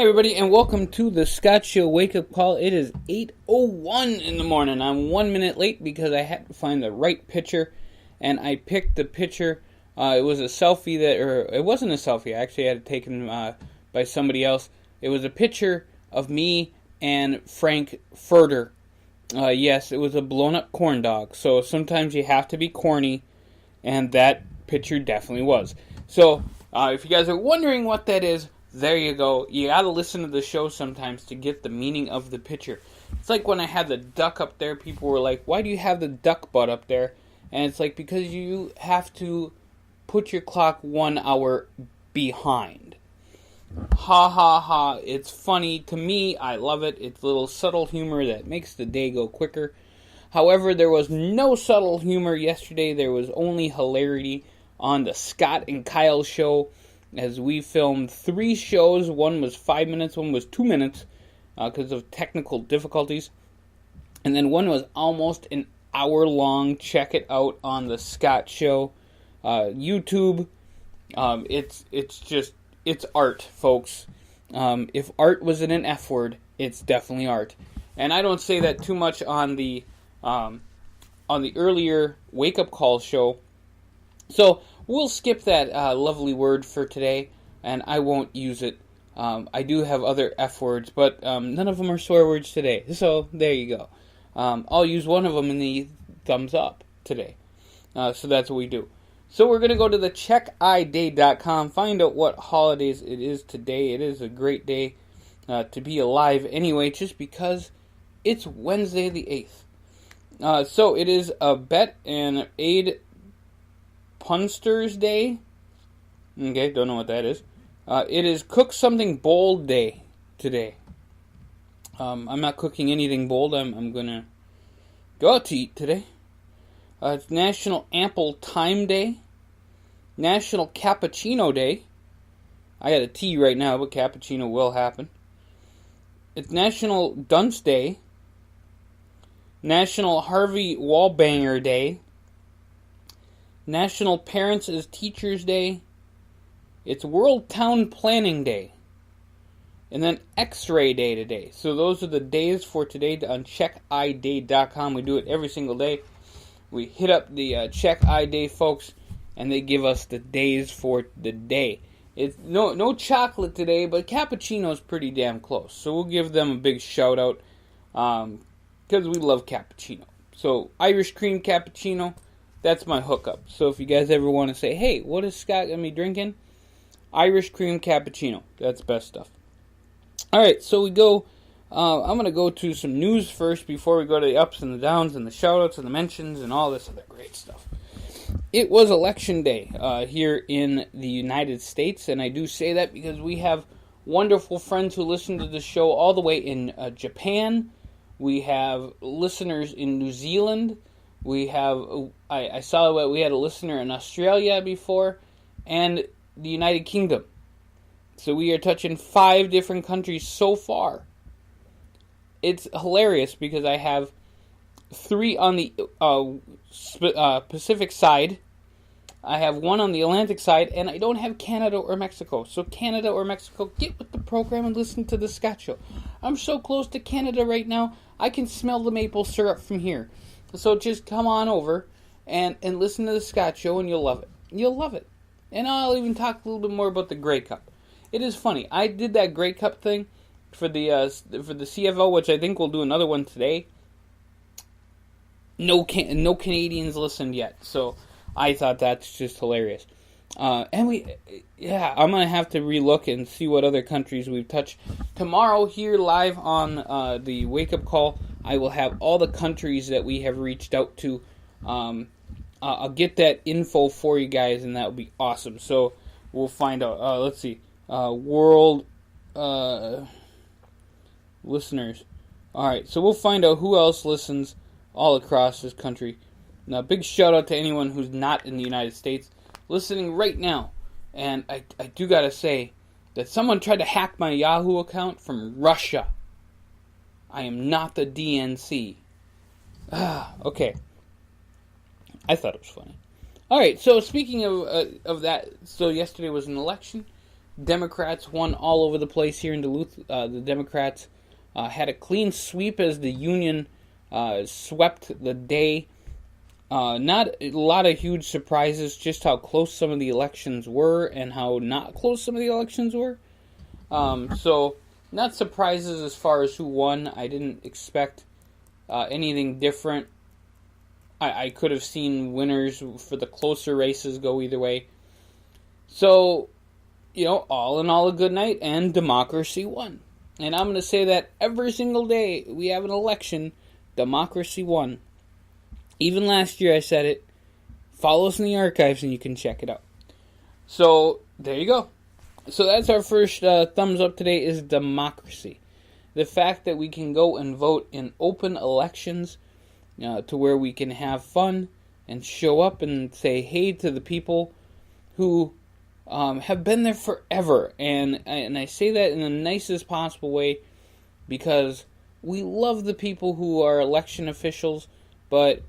everybody, and welcome to the Scott Show wake-up call. It is 8:01 in the morning. I'm 1 minute late because I had to find the right picture, and I picked the picture. It was a selfie it wasn't a selfie. I actually had it taken by somebody else. It was a picture of me and Frank Furter. Yes, it was a blown-up corn dog. So sometimes you have to be corny, and that picture definitely was. So if you guys are wondering what that is, there you go. You gotta listen to the show sometimes to get the meaning of the picture. It's like when I had the duck up there, people were like, why do you have the duck butt up there? And it's like, because you have to put your clock 1 hour behind. Ha ha ha. It's funny. To me, I love it. It's a little subtle humor that makes the day go quicker. However, there was no subtle humor yesterday. There was only hilarity on the Scott and Kyle Show, as we filmed 3 shows. One was 5 minutes, one was 2 minutes because of technical difficulties. And then one was almost an hour long. Check it out on the Scott Show YouTube. It's art, folks. If art was in an F word, it's definitely art. And I don't say that too much on the earlier wake up call show. So we'll skip that lovely word for today, and I won't use it. I do have other F words, but none of them are swear words today. So there you go. I'll use one of them in the thumbs up today. So that's what we do. So we're going to go to the checkiday.com, find out what holidays it is today. It is a great day to be alive anyway, just because it's Wednesday the 8th. So it is a Bet and Aid Punsters Day. Okay, don't know what that is. It is Cook Something Bold Day today. I'm not cooking anything bold. I'm gonna go out to eat today. It's National Ample Time Day. National Cappuccino Day. I got a tea right now, but cappuccino will happen. It's National Dunce Day. National Harvey Wallbanger Day. National Parents as Teachers Day. It's World Town Planning Day. And then X-Ray Day today. So those are the days for today on checkiday.com. We do it every single day. We hit up the Check I Day folks, and they give us the days for the day. It's no chocolate today, but cappuccino's pretty damn close. So we'll give them a big shout out because we love cappuccino. So Irish cream cappuccino. That's my hookup. So if you guys ever want to say, hey, what is Scott going to be drinking? Irish cream cappuccino. That's best stuff. Alright, so we go. I'm going to go to some news first before we go to the ups and the downs and the shoutouts and the mentions and all this other great stuff. It was election day here in the United States, and I do say that because we have wonderful friends who listen to the show all the way in Japan. We have listeners in New Zealand. We have, I saw that we had a listener in Australia before, and the United Kingdom. So we are touching 5 different countries so far. It's hilarious because I have 3 on the Pacific side. I have 1 on the Atlantic side, and I don't have Canada or Mexico. So Canada or Mexico, get with the program and listen to the Scott Show. I'm so close to Canada right now, I can smell the maple syrup from here. So just come on over and listen to the Scott Show, and you'll love it. You'll love it. And I'll even talk a little bit more about the Grey Cup. It is funny. I did that Grey Cup thing for the CFL, which I think we'll do another one today. No Canadians listened yet, so I thought that's just hilarious. I'm gonna have to relook and see what other countries we've touched. Tomorrow here live on the Wake Up Call, I will have all the countries that we have reached out to. I'll get that info for you guys, and that will be awesome. So we'll find out. Let's see, world listeners. All right, so we'll find out who else listens all across this country. Now, big shout out to anyone who's not in the United States listening right now. And I do gotta say that someone tried to hack my Yahoo account from Russia. I am not the DNC. Okay. I thought it was funny. Alright, so speaking of that, so yesterday was an election. Democrats won all over the place here in Duluth. The Democrats had a clean sweep as the Union swept the day. Not a lot of huge surprises, just how close some of the elections were and how not close some of the elections were. So, not surprises as far as who won. I didn't expect anything different. I could have seen winners for the closer races go either way. So, all in all, a good night, and democracy won. And I'm going to say that every single day we have an election, democracy won. Even last year I said it. Follow us in the archives and you can check it out. So, there you go. So that's our first thumbs up today is democracy. The fact that we can go and vote in open elections to where we can have fun and show up and say hey to the people who have been there forever. And I say that in the nicest possible way because we love the people who are election officials, but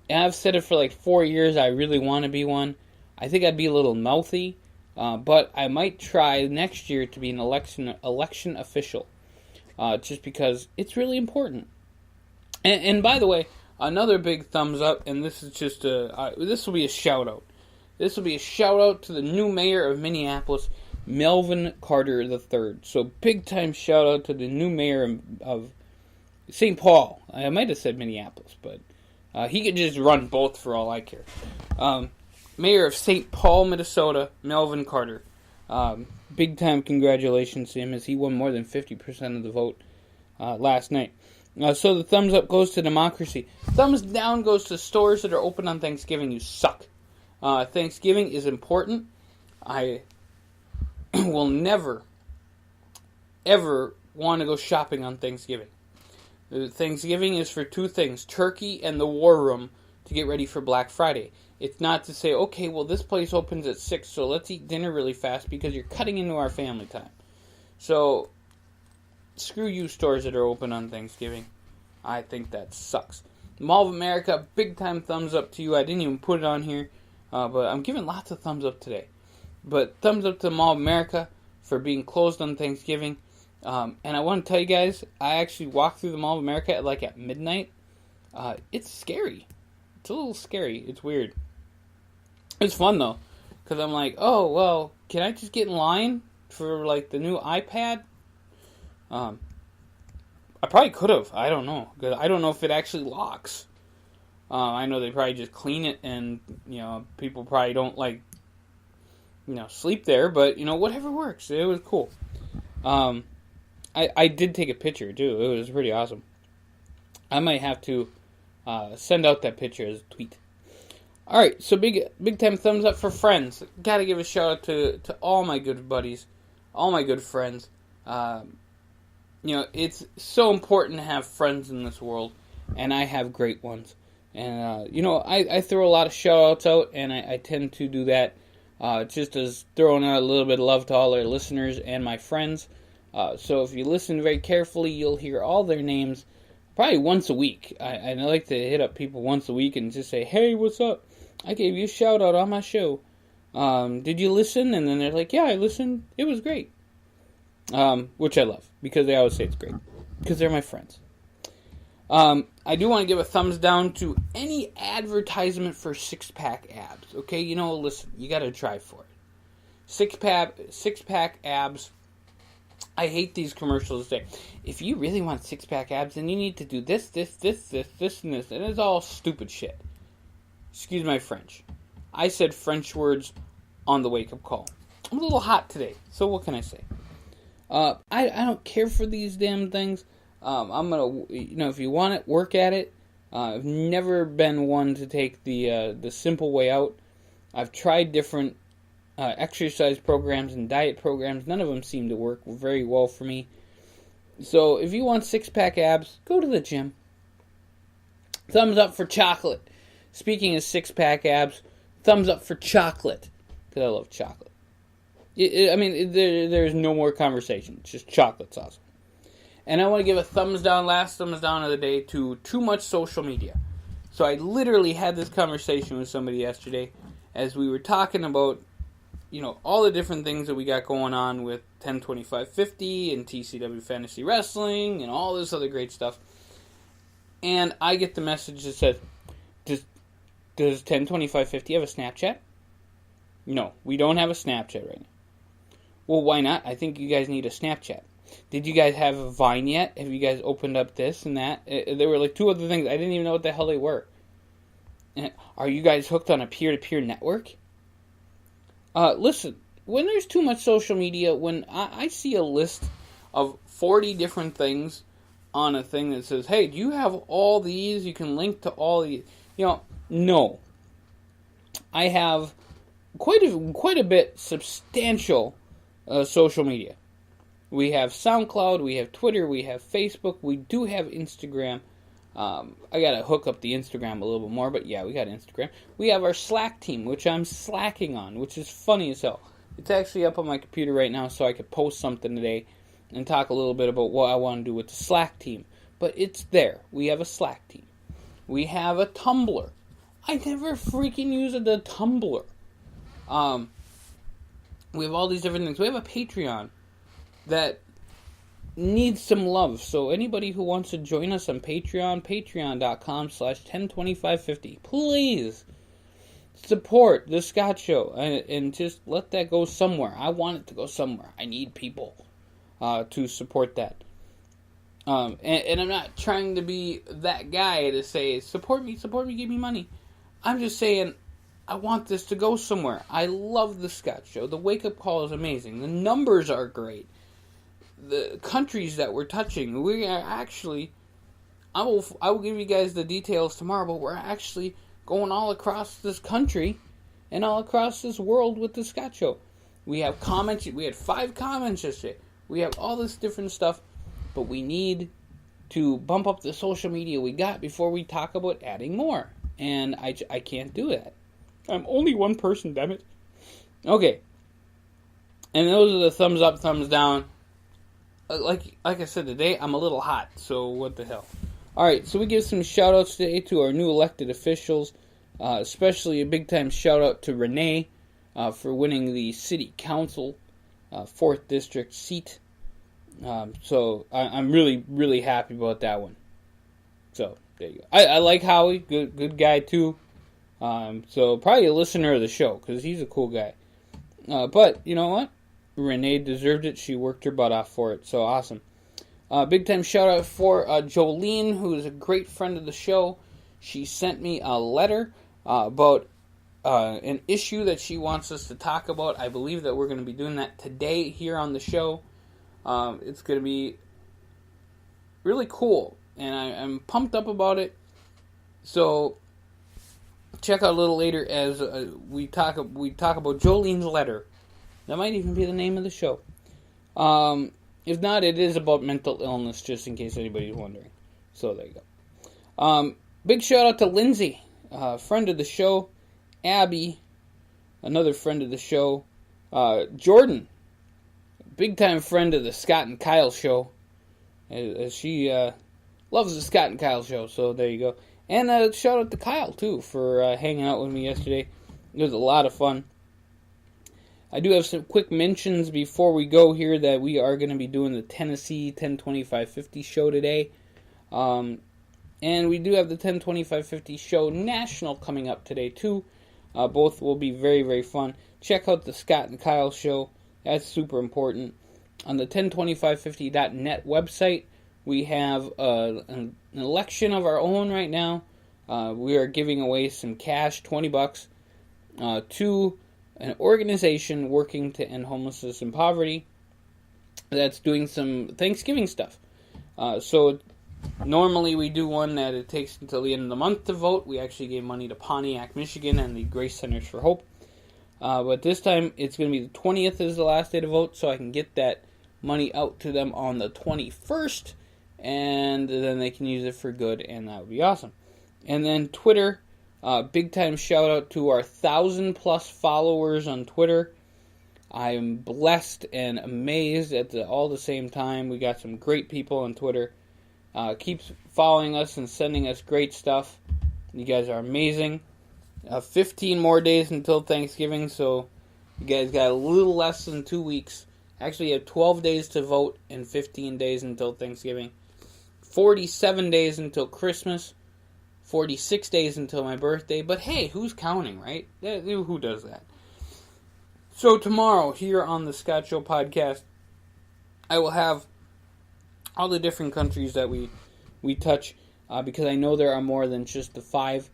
I've said it for like 4 years, I really want to be one. I think I'd be a little mouthy, but I might try next year to be an election official, just because it's really important. And by the way, another big thumbs up, and this is just this will be a shout out. This will be a shout out to the new mayor of Minneapolis, Melvin Carter III. So big time shout out to the new mayor of St. Paul. I might have said Minneapolis, but he could just run both for all I care. Mayor of St. Paul, Minnesota, Melvin Carter. Big time congratulations to him as he won more than 50% of the vote last night. So the thumbs up goes to democracy. Thumbs down goes to stores that are open on Thanksgiving. You suck. Thanksgiving is important. I will never, ever want to go shopping on Thanksgiving. Thanksgiving is for two things, turkey and the war room to get ready for Black Friday. It's not to say, okay, well, this place opens at 6, so let's eat dinner really fast because you're cutting into our family time. So, screw you stores that are open on Thanksgiving. I think that sucks. Mall of America, big time thumbs up to you. I didn't even put it on here, but I'm giving lots of thumbs up today. But thumbs up to Mall of America for being closed on Thanksgiving. And I want to tell you guys, I actually walked through the Mall of America at midnight. It's scary. It's a little scary. It's weird. It's fun, though. Because I'm like, oh, well, can I just get in line for, the new iPad? I probably could have. I don't know. Because I don't know if it actually locks. I know they probably just clean it and, people probably don't, sleep there. But, whatever works. It was cool. I did take a picture, too. It was pretty awesome. I might have to send out that picture as a tweet. Alright, so big time thumbs up for friends. Gotta give a shout out to all my good buddies, all my good friends. It's so important to have friends in this world, and I have great ones. And, I throw a lot of shout outs out, and I tend to do that just as throwing out a little bit of love to all our listeners and my friends. So if you listen very carefully, you'll hear all their names probably once a week. I like to hit up people once a week and just say, hey, what's up? I gave you a shout out on my show. Did you listen? And then they're like, yeah, I listened. It was great. Which I love because they always say it's great because they're my friends. I do want to give a thumbs down to any advertisement for six-pack abs. Okay, listen, you got to try for it. Six-pack abs. I hate these commercials that say, if you really want six-pack abs, then you need to do this, and this. And it's all stupid shit. Excuse my French. I said French words on the wake-up call. I'm a little hot today, so what can I say? I don't care for these damn things. I'm going to, if you want it, work at it. I've never been one to take the simple way out. I've tried different exercise programs and diet programs. None of them seem to work very well for me. So if you want six-pack abs, go to the gym. Thumbs up for chocolate. Speaking of six-pack abs, thumbs up for chocolate. Because I love chocolate. There's no more conversation. It's just chocolate's awesome. And I want to give a last thumbs down of the day to too much social media. So I literally had this conversation with somebody yesterday as we were talking about all the different things that we got going on with 102550 and TCW Fantasy Wrestling and all this other great stuff. And I get the message that says, does 102550 have a Snapchat? No, we don't have a Snapchat right now. Well, why not? I think you guys need a Snapchat. Did you guys have a Vine yet? Have you guys opened up this and that? There were like two other things. I didn't even know what the hell they were. Are you guys hooked on a peer-to-peer network? Listen, when there's too much social media, when I see a list of 40 different things on a thing that says, hey, do you have all these? You can link to all these. No. I have quite a bit substantial social media. We have SoundCloud, we have Twitter, we have Facebook, we do have Instagram. I gotta hook up the Instagram a little bit more, but yeah, we got Instagram. We have our Slack team, which I'm slacking on, which is funny as hell. It's actually up on my computer right now, so I could post something today and talk a little bit about what I want to do with the Slack team. But it's there. We have a Slack team. We have a Tumblr. I never freaking use the Tumblr. We have all these different things. We have a Patreon that needs some love. So anybody who wants to join us on Patreon, patreon.com/102550, please support the Scott Show and just let that go somewhere. I want it to go somewhere. I need people to support that. And I'm not trying to be that guy to say, support me, give me money. I'm just saying, I want this to go somewhere. I love the Scott Show. The wake-up call is amazing. The numbers are great. The countries that we're touching, we are actually, I will give you guys the details tomorrow, but we're actually going all across this country and all across this world with the Scott Show. We have comments. We had 5 comments yesterday. We have all this different stuff, but we need to bump up the social media we got before we talk about adding more. And I can't do that. I'm only one person, damn it. Okay. And those are the thumbs up, thumbs down. Like I said today, I'm a little hot, so what the hell. Alright, so we give some shout-outs today to our new elected officials, especially a big-time shout-out to Renee for winning the City Council 4th District seat. So I'm really, really happy about that one. So, there you go. I like Howie, good guy too. So probably a listener of the show, because he's a cool guy. But, you know what? Renee deserved it. She worked her butt off for it. So awesome. Big time shout out for Jolene, who is a great friend of the show. She sent me a letter about an issue that she wants us to talk about. I believe that we're going to be doing that today here on the show. It's going to be really cool, and I'm pumped up about it. So check out a little later as we talk about Jolene's letter. That might even be the name of the show. If not, it is about mental illness, just in case anybody's wondering. So there you go. Big shout out to Lindsay, friend of the show. Abby, another friend of the show. Jordan, big time friend of the Scott and Kyle Show. As she loves the Scott and Kyle Show, so there you go. And shout out to Kyle, too, for hanging out with me yesterday. It was a lot of fun. I do have some quick mentions before we go here that we are going to be doing the Tennessee 102550 show today. And we do have the 102550 show national coming up today, too. Both will be very, very fun. Check out the Scott and Kyle Show. That's super important. On the 102550.net website, we have an election of our own right now. We are giving away some cash, $20, to an organization working to end homelessness and poverty that's doing some Thanksgiving stuff. So normally we do one that it takes until the end of the month to vote. We actually gave money to Pontiac, Michigan and the Grace Centers for Hope. But this time it's going to be the 20th is the last day to vote, so I can get that money out to them on the 21st, and then they can use it for good, and that would be awesome. And then Twitter, big time shout out to our 1,000+ followers on Twitter. I am blessed and amazed at all the same time. We got some great people on Twitter. Keep following us and sending us great stuff. You guys are amazing. 15 more days until Thanksgiving, so You guys got a little less than 2 weeks. Actually, you have 12 days to vote and 15 days until Thanksgiving. 47 days until Christmas. 46 days until my birthday. But hey, who's counting, right? Who does that? So tomorrow, here on the Scott Show podcast, I will have all the different countries that we touch, because I know there are more than just the 5.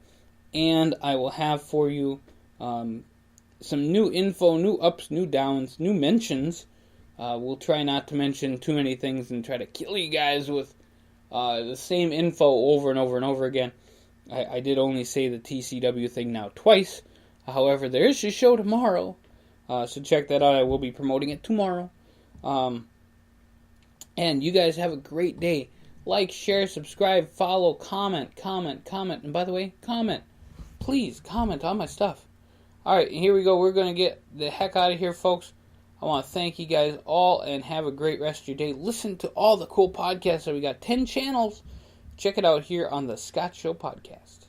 And I will have for you some new info, new ups, new downs, new mentions. We'll try not to mention too many things and try to kill you guys with the same info over and over and over again. I did only say the TCW thing now twice. However, there is a show tomorrow. So check that out. I will be promoting it tomorrow. And you guys have a great day. Like, share, subscribe, follow, comment. And by the way, comment. Please, comment on my stuff. Alright, here we go. We're going to get the heck out of here, folks. I want to thank you guys all and have a great rest of your day. Listen to all the cool podcasts that we got. 10 channels. Check it out here on the Scott Show podcast.